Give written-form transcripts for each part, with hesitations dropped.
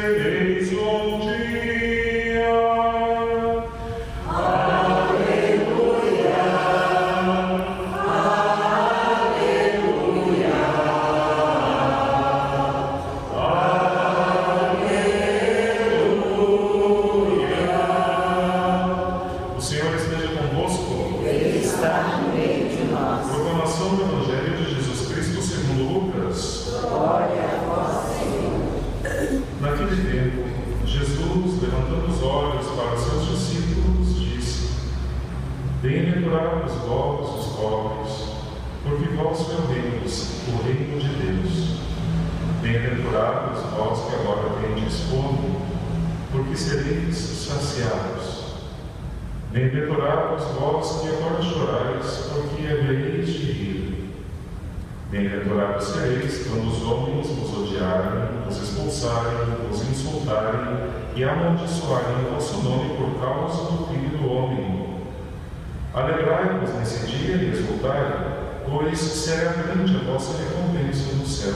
sereis um dia. Aleluia, aleluia, aleluia. O Senhor esteja convosco. Ele está no meio de nós. Proclamação do Evangelho de Jesus Cristo segundo Lucas. Glória a vós, Senhor. Naquele tempo, Jesus, levantando os olhos para os seus discípulos, disse: Bem-aventurados vós, os pobres, porque vós é o reino de Deus. Bem-aventurados vós que agora tendes fome, porque sereis saciados. Bem-aventurados vós que agora chorais, porque havereis de rir. Bem-aventurados sereis quando os homens vos odiarem, vos expulsarem, vos insultarem e amaldiçoarem o vosso nome por causa do Filho do Homem. Alegrai-vos nesse dia e exultai, pois será grande a vossa recompensa no céu.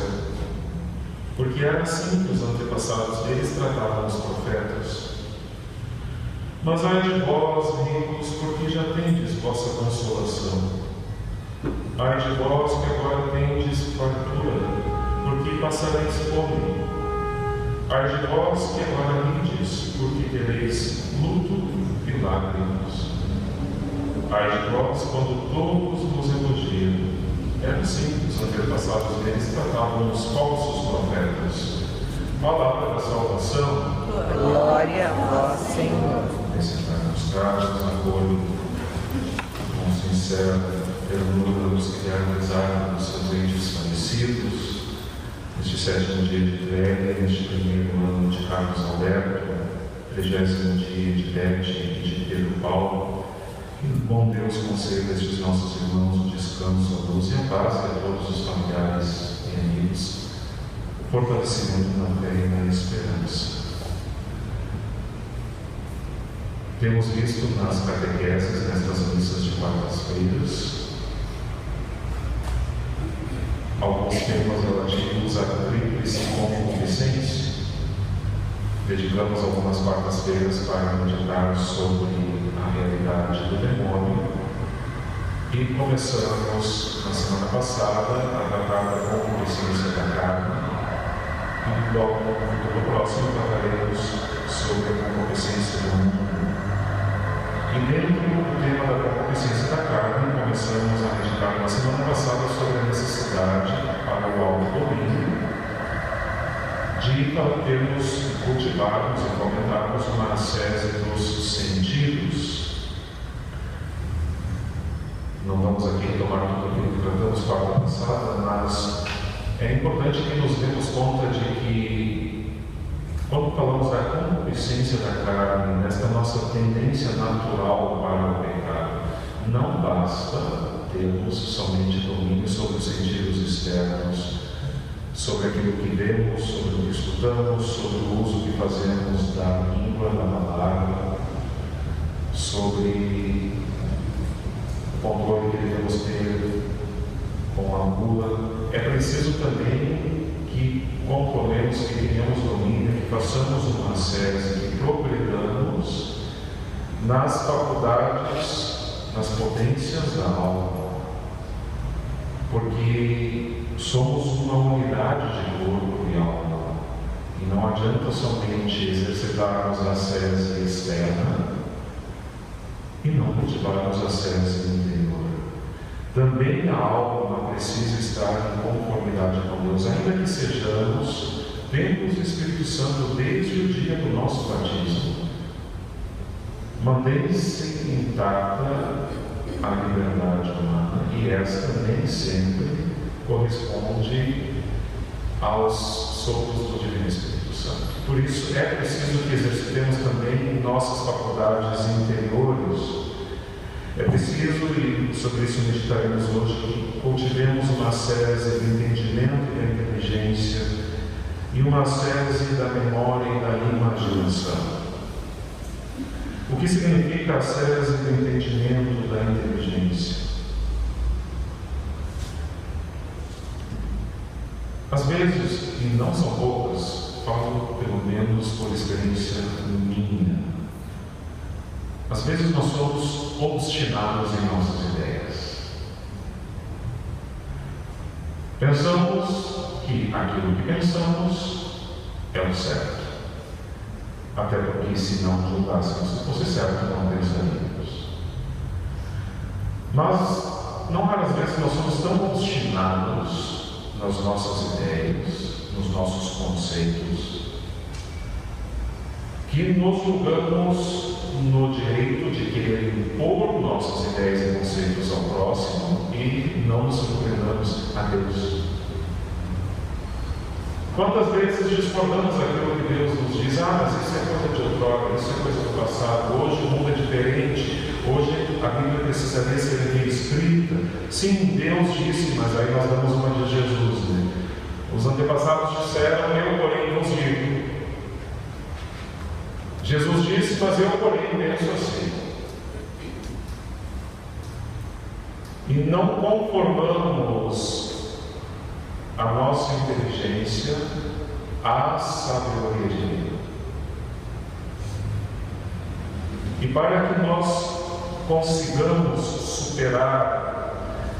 Porque era assim que os antepassados deles tratavam os profetas. Mas ai de vós, ricos, porque já tendes vossa consolação. Ai de vós que agora tendes fartura, porque passareis fome. Ai de vós que agora rides, porque tereis luto e lágrimas. Ai de vós quando todos vos elogiam. Era assim que os antepassados deles tratavam os falsos profetas. Palavra da salvação. Glória a vós, Senhor. Nos casos, acolho com sincera ternura dos que realizaram dos seus entes falecidos, neste 7º dia de Trélia, neste 1º ano de Carlos Alberto, 30º dia de Bete e de Pedro Paulo. Que o bom Deus conceda a estes nossos irmãos o descanso, a luz e a paz, e a todos os familiares e amigos, o fortalecimento na fé e na esperança. Temos visto nas catequeses, nestas missas de quartas-feiras, alguns temas relativos à tríplice concupiscência. Dedicamos algumas quartas-feiras para meditar sobre a realidade do demônio e começamos na semana passada a tratar da concupiscência da carne e logo no próximo trataremos sobre a concupiscência do mundo. E dentro do tema da concupiscência da carne, começamos a meditar na semana passada sobre a necessidade para o autodomínio de termos, cultivarmos e fomentarmos uma ascese dos sentidos. Não vamos aqui tomar tudo aquilo que tratamos quarta passada, mas é importante que nos demos conta de que, quando falamos da concupiscência da carne, nesta nossa tendência natural para o pecado, não basta termos somente domínio sobre os sentidos externos, sobre aquilo que vemos, sobre o que escutamos, sobre o uso que fazemos da língua, da palavra, sobre o controle que devemos ter com a gula. É preciso também que controlemos, que tenhamos domínio, que façamos uma ascese, que progredamos nas faculdades, nas potências da alma, porque somos uma unidade de corpo e alma, e não adianta somente exercitarmos a ascese externa e não cultivarmos a ascese interior. Também a alma precisa estar em conformidade com Deus, ainda que sejamos templos do Espírito Santo desde o dia do nosso batismo. Mantém-se intacta a liberdade humana, e esta nem sempre corresponde aos sopros do Divino Espírito Santo. Por isso é preciso que exercitemos também nossas faculdades interiores. É preciso, e sobre isso meditaremos hoje, que cultivemos uma ascese do entendimento e da inteligência e uma ascese da memória e da imaginação. O que significa a ascese do entendimento e da inteligência? Às vezes, e não são poucas, falo pelo menos por experiência minha. Às vezes nós somos obstinados em nossas ideias. Pensamos que aquilo que pensamos é o certo. Até porque se não julgássemos se fosse certo, não pensaríamos. Mas, não raras vezes, nós somos tão obstinados nas nossas ideias, nos nossos conceitos, que nos julgamos no direito de querer impor nossas ideias e conceitos ao próximo e não nos subordinamos a Deus. Quantas vezes discordamos daquilo que Deus nos diz? Mas isso é coisa de outrora, isso é coisa do passado, hoje o mundo é diferente, hoje a Bíblia precisaria ser reescrita. Sim, Deus disse, mas aí nós damos uma de Jesus, né? Os antepassados disseram, eu porém vos digo. Jesus disse, mas eu porém penso assim. E não conformamos a nossa inteligência à sabedoria de Deus. E para que nós consigamos superar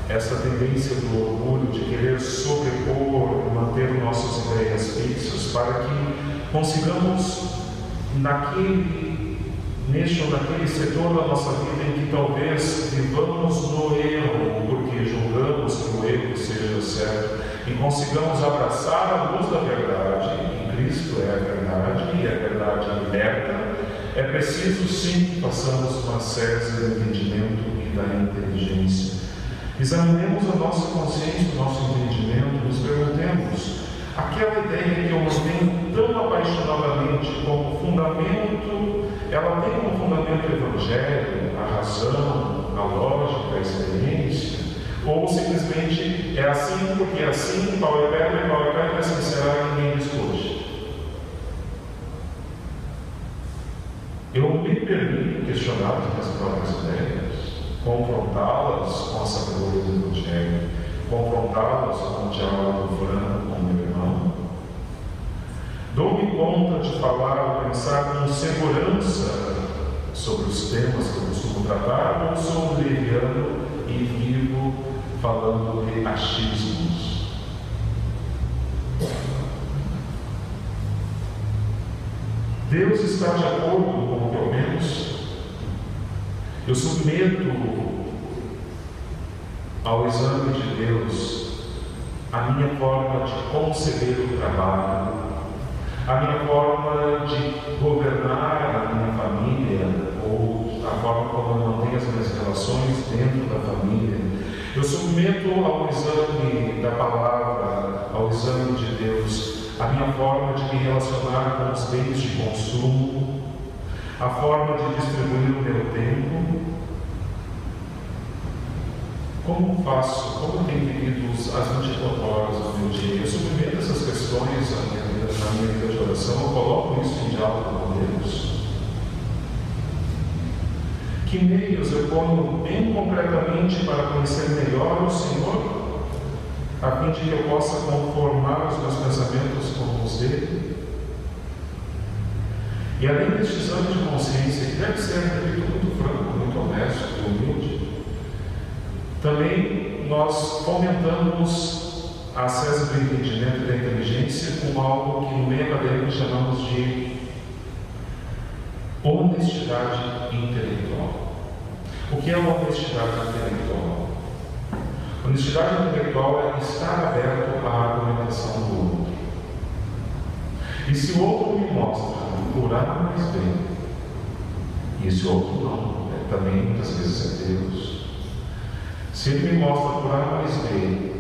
essa tendência do orgulho de querer sobrepor, manter nossas ideias fixas, para que consigamos neste ou naquele setor da nossa vida em que talvez vivamos no erro, porque julgamos que o erro seja certo, e consigamos abraçar a luz da verdade, e Cristo é a verdade, e a verdade liberta, é preciso sim que façamos uma cese do entendimento e da inteligência. Examinemos a nossa consciência, o nosso entendimento, nos perguntemos, aquela ideia que eu mantenho tão apaixonadamente como fundamento, ela tem como fundamento o Evangelho, a razão, a lógica, a experiência? Ou simplesmente é assim porque é assim, pau é pedra, pau é pedra, assim será e ninguém discute? Eu me permito questionar as minhas próprias ideias, confrontá-las com a sabedoria do Evangelho, confrontá-las com o diálogo franco com o meu irmão. Dou-me conta de falar ou pensar com segurança sobre os temas que eu costumo tratar, ou sou leviano e vivo falando de achismos? Deus está de acordo com o que eu penso? Eu submeto ao exame de Deus a minha forma de conceber o trabalho, a minha forma de governar a minha família, ou a forma como eu mantenho as minhas relações dentro da família. Eu submeto ao exame da palavra, ao exame de Deus, a minha forma de me relacionar com os bens de consumo, a forma de distribuir o meu tempo. Como faço? Como tenho vivido as 24 horas do meu dia? Eu submeto essas questões na minha vida de oração, eu coloco isso em diálogo com Deus. Que meios eu ponho bem concretamente para conhecer melhor o Senhor, a fim de que eu possa conformar os meus pensamentos com os dele? E além deste exame de consciência, que deve ser, repito, muito franco, muito honesto e humilde, também nós fomentamos a cese do entendimento e da inteligência com algo que no meio acadêmico chamamos de honestidade intelectual. O que é uma honestidade intelectual? Honestidade intelectual é estar aberto à argumentação do outro. E se o outro me mostra por A mais B, e esse outro não, também muitas vezes é Deus. Se ele me mostra por A mais B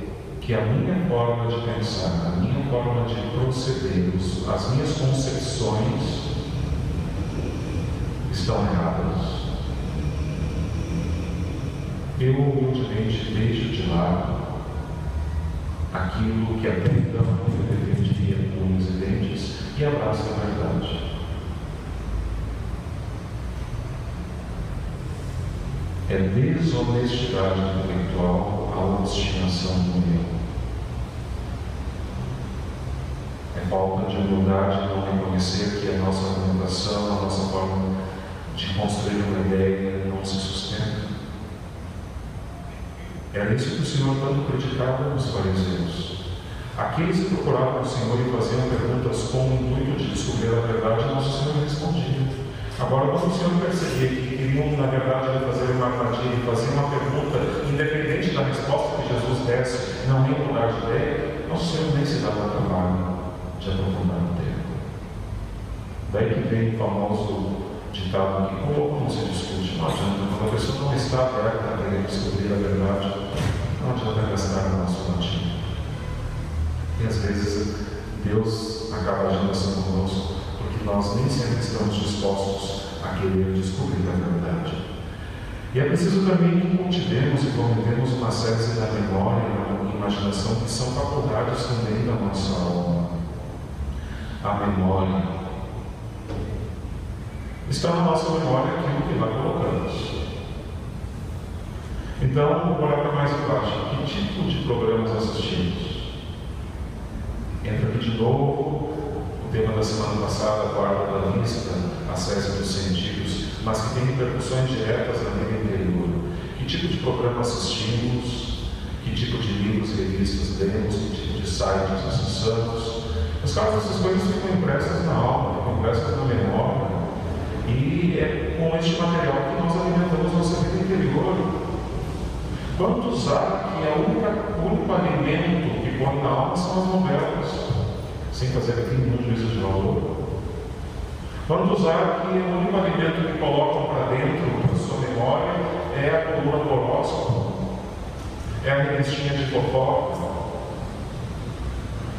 que a minha forma de pensar, a minha forma de proceder, as minhas concepções estão erradas, eu humildemente deixo de lado aquilo que até então eu defendia com unhas e dentes e abraço a verdade. É desonestidade intelectual a obstinação do eu. É falta de humildade não reconhecer que a nossa argumentação, a nossa forma de construir uma ideia não se sustenta. Era isso que o Senhor tanto criticava nos fariseus. Aqueles que procuravam o Senhor e faziam perguntas com o intuito de descobrir a verdade, nosso Senhor respondia. Agora, quando o Senhor percebia que queriam, na verdade, fazer uma armadilha e fazer uma pergunta, independente da resposta que Jesus desse, não ia mudar de ideia, nosso Senhor nem se dava trabalho de aprofundar o tema. Daí que vem o famoso ditado que pouco não se discute. Não adianta, quando a pessoa não está aberta a querer descobrir a verdade, não adianta gastar o nosso latim. E às vezes Deus acaba agindo assim conosco, porque nós nem sempre estamos dispostos a querer descobrir a verdade. E é preciso também que cultivemos e fomentemos uma série da memória e imaginação que são faculdades também da nossa alma. A memória. Está na nossa memória aquilo que lá colocamos. Então, vou parar para mais embaixo. Que tipo de programas assistimos? Entra aqui de novo o tema da semana passada, a guarda da lista, acesso dos sentidos, mas que tem repercussões diretas na vida interior. Que tipo de programa assistimos? Que tipo de livros e revistas lemos? Que tipo de sites acessamos? Mas claro, essas coisas ficam impressas na alma, ficam impressas na memória. E é com este material que nós alimentamos nossa vida interior. Quantos há que o único alimento que põe na alma são as novelas, sem fazer aqui nenhum juízo de valor? Quantos há que o único alimento que colocam para dentro da sua memória é a coluna do horóscopo, é a revistinha de fofoca,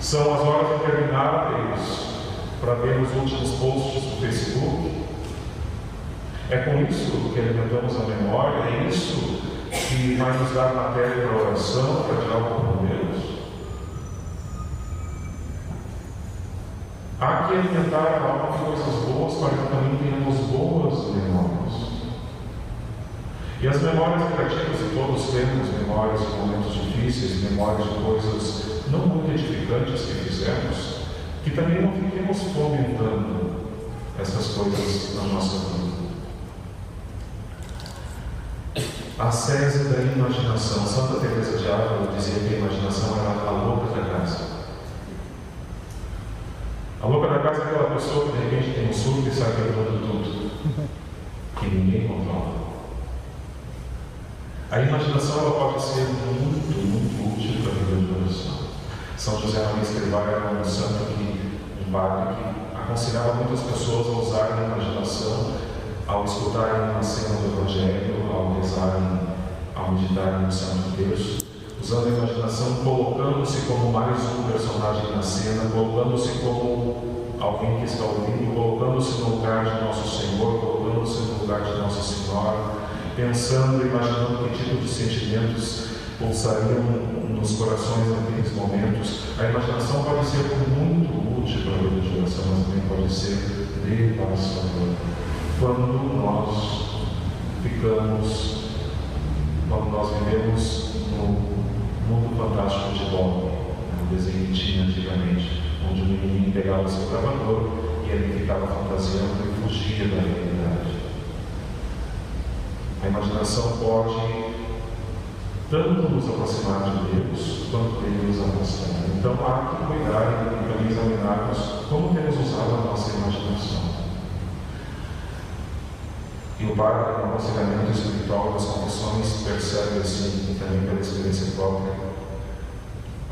são as horas intermináveis para ver os últimos posts do Facebook? É com isso que alimentamos a memória, é isso que vai nos dar matéria para oração, para diálogo com Deus. Há que alimentar a alma de coisas boas para que também tenhamos boas memórias. E as memórias negativas, e todos temos memórias de momentos difíceis, memórias de coisas não muito edificantes que fizemos, que também não fiquemos fomentando essas coisas na nossa vida. A sese da imaginação. Santa Teresa de Ávila dizia que a imaginação era a louca da casa. A louca da casa é aquela pessoa que de repente tem um surto e sai quebrando tudo, que ninguém controla. A imaginação ela pode ser muito, muito útil para a vida de oração. São José Maria Escrivá era um santo um padre que aconselhava muitas pessoas a usarem a imaginação ao escutarem uma cena do Evangelho, ao rezarem, ao meditarem no Santo Terço, usando a imaginação, colocando-se como mais um personagem na cena, colocando-se como alguém que está ouvindo, colocando-se no lugar de Nosso Senhor, colocando-se no lugar de Nossa Senhora, pensando, imaginando que tipo de sentimentos pulsariam nos corações naqueles momentos. A imaginação pode ser muito útil para a vida de oração, mas também pode ser devastadora. Quando nós vivemos no mundo fantástico de Bob, no desenho que tinha antigamente, onde o menininho pegava seu gravador e ele ficava fantasiando e fugia da realidade. A imaginação pode tanto nos aproximar de Deus, quanto dele nos afastar. Então há que cuidar e também examinarmos como temos usado a nossa imaginação. E o padre, no aconselhamento espiritual das confissões, percebe assim, também pela experiência própria,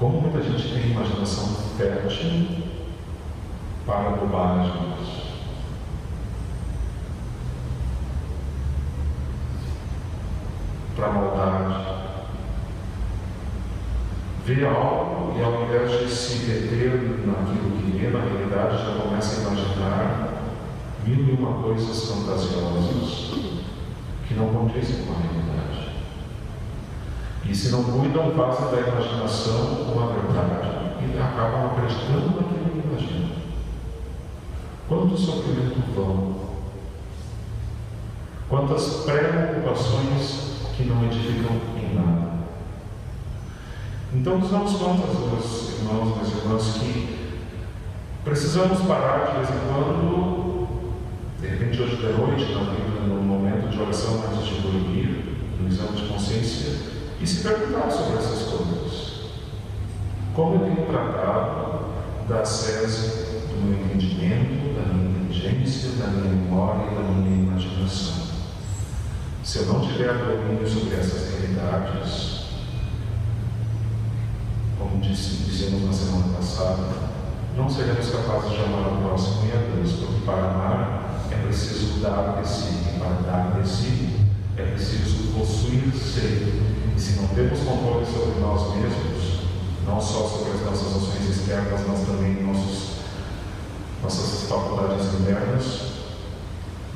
como muita gente tem imaginação fértil para bobagens. Para maldade. Vê algo e ao invés de se deter naquilo que vê, na realidade já começa a imaginar mil e uma coisas fantasiosas que não condizem com a realidade. E se não cuidam, fazem da imaginação uma verdade e acabam acreditando naquilo que imaginam. Quanto sofrimento vão, quantas preocupações que não edificam em nada. Então, nos damos conta, meus irmãos, minhas irmãs, que Precisamos parar de vez em quando, de repente hoje de noite, na vida, num momento de oração antes de dormir, no exame de consciência, e se perguntar sobre essas coisas. Como eu tenho tratado da ascese do meu entendimento, da minha inteligência, da minha memória e da minha imaginação? Se eu não tiver domínio sobre essas realidades, como dissemos na semana passada, não seremos capazes de amar o próximo e a Deus, porque para amar é preciso dar de si, e para dar de si é preciso possuir-se. E se não temos controle sobre nós mesmos, não só sobre as nossas ações externas, mas também nossas faculdades internas,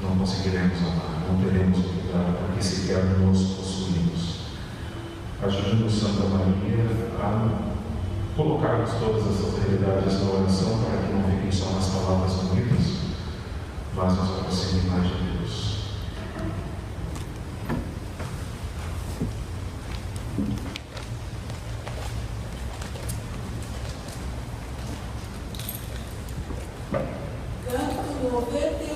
não conseguiremos amar, não teremos cuidado, porque sequer nos possuímos. Ajude-nos, Santa Maria, a colocarmos todas essas realidades na oração para que não fiquem só nas palavras bonitas, mas nos aproximem mais de Deus. Canto 91.